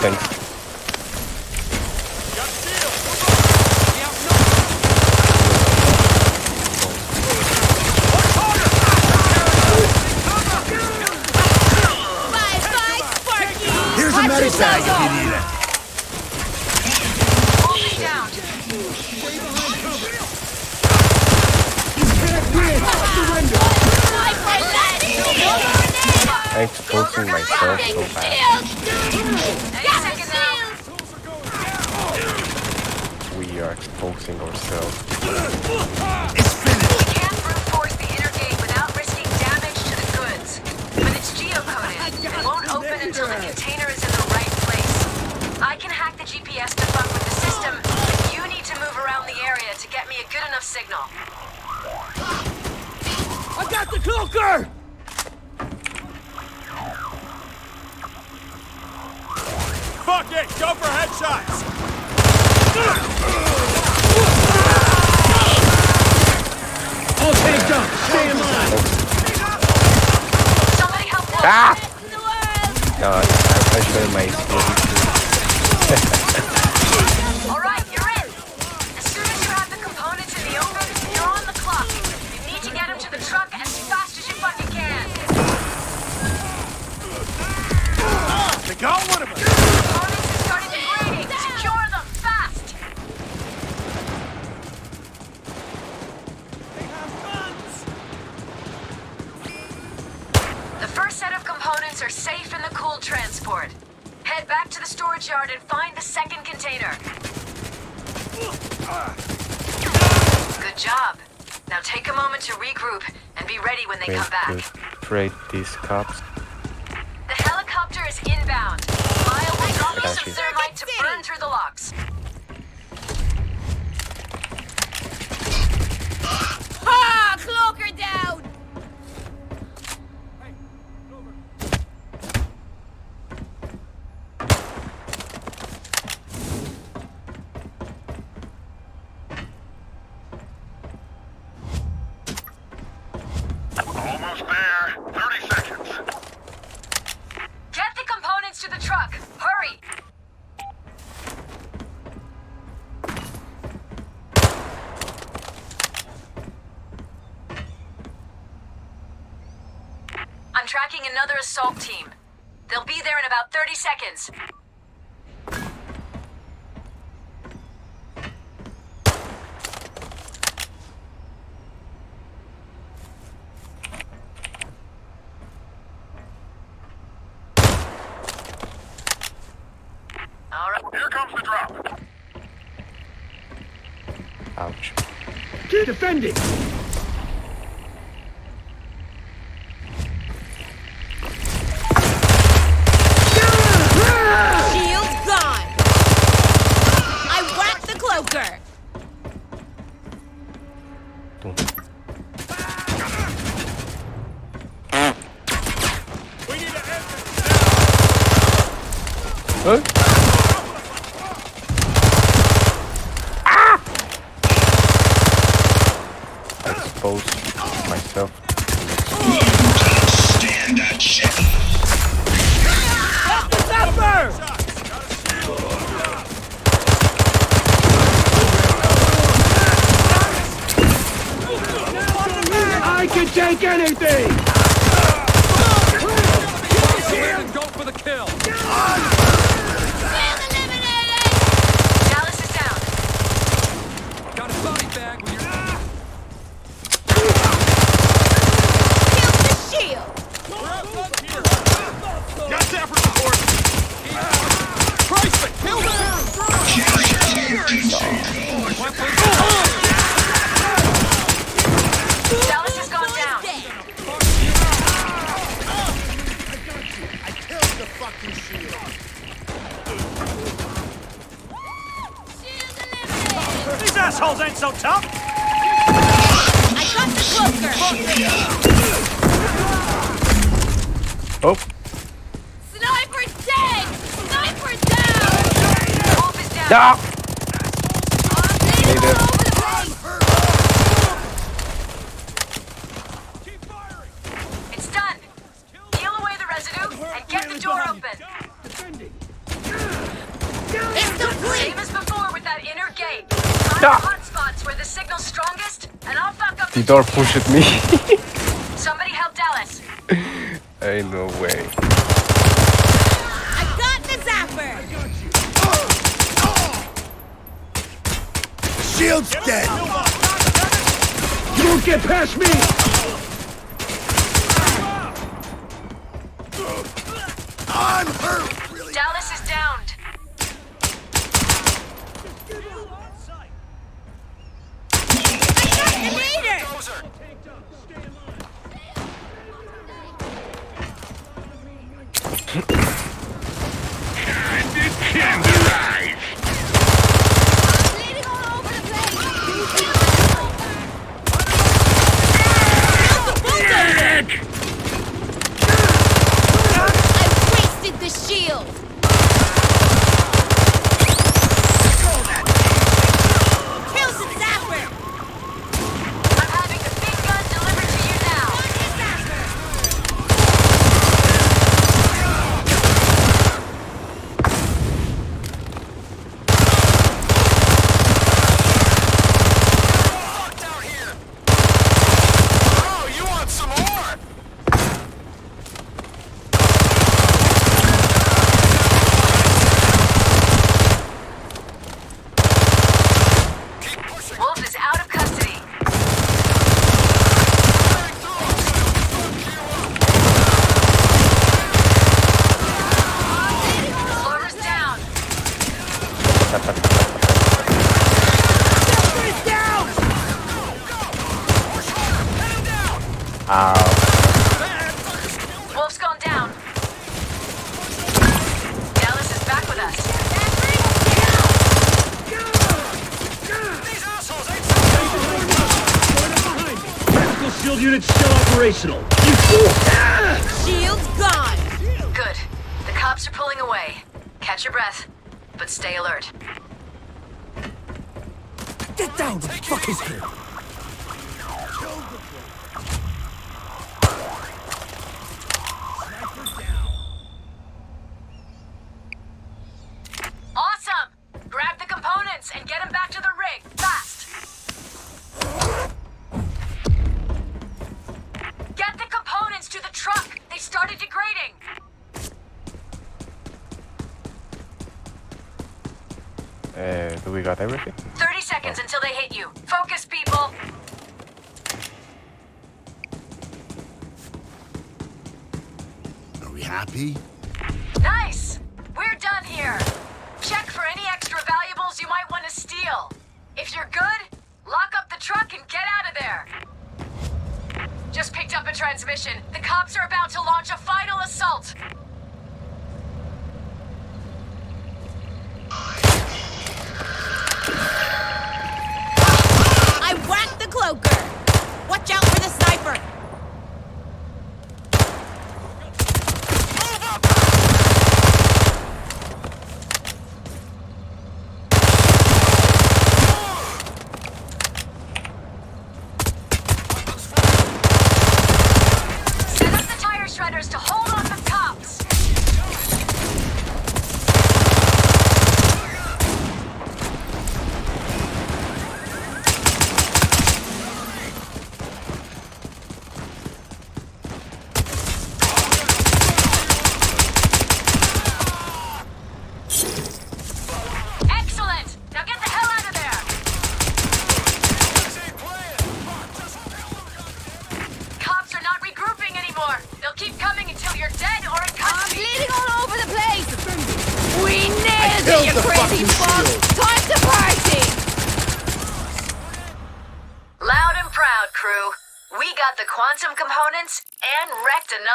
Thanks. Here's a medic bag if you need it. Hold down. I'm exposing myself so bad. We are exposing ourselves. It's finished. We can't brute force the inner gate without risking damage to the goods. But it's geocoded. It won't open until the container is in the right place. I can hack the GPS to fuck with the system, but you need to move around the area to get me a good enough signal. I got the cloaker! Fuck it! Go for headshots! All tanked up! Stay in line! Somebody help me! Ah! No, I showed my Alright, you're in! As soon as you have the components in the open, you're on the clock. You need to get them to the truck as fast as you fucking can. They got one of them! Components have started degrading. Secure them fast! They have guns! The first set of components are safe in the cooled transport. Head back to the storage yard and find the second container. Good job. Now take a moment to regroup and be ready when they way come back. to trade these cops. The helicopter is inbound. Lyle will drop you got some you. thermite to burn through the locks. Ha! Cloaker down! Almost there. 30 seconds. Get the components to the truck. Hurry! I'm tracking another assault team. They'll be there in about 30 seconds. All right. Here comes the drop. Ouch. Keep defending! Shield gone! I whacked the cloaker! We need to end this! Huh? I exposed myself. Stand that shit! Stop the zapper! I can take anything! Go for the kill! Dallas is down. Got a body bag with your... Kill the shield! Got Zephyr support! Christ, kill them! Dallas has gone down. I killed the fucking shield! Shield eliminated! These assholes ain't so tough! I got the cloaker! Oh, Sniper dead! Sniper down! Wolf is down. no! All Native. over the place! Keep firing! It's done. Peel away the residue and get the door open. Defending! Same as before with that inner gate. Find the hotspots where the signal's strongest, and I'll fuck up The door pushed me. Somebody help Dallas. Ain't no way. I got the zapper! Shield's dead. You won't get past me. I'm hurt. Really? Dallas is downed. The leader! Bleeding all over the place! Kill the bulldozer! I wasted the shield! Kill the zapper! I'm having the big gun delivered to you now. Oh, you want some more? Keep pushing. Wolf is out of custody. Exploder's down. Ow. Wolf's gone down. Dallas is back with us. These assholes ain't Tactical shield unit still operational. You fool! Shield's gone! Good. The cops are pulling away. Catch your breath, but stay alert. Get down! What the fuck is here? Awesome! Grab the components and get them back to the rig, fast! Get the components to the truck! They started degrading! Do we got everything? 30 seconds until they hit you. Focus, people! Are we happy? Nice! We're done here. Check for any extra valuables you might want to steal. If you're good, lock up the truck and get out of there. Just picked up a transmission. The cops are about to launch a final assault. I whacked the cloaker! Watch out for the sniper! Set up the tire shredders to hold off the cops. Excellent! Now get the hell out of there! Cops are not regrouping anymore. They'll keep coming until you're dead or in custody. Bleeding all over the place! We nailed killed it, you the crazy fucking fuck! shield. Time to party! Loud and proud, crew. We got the quantum components and wrecked another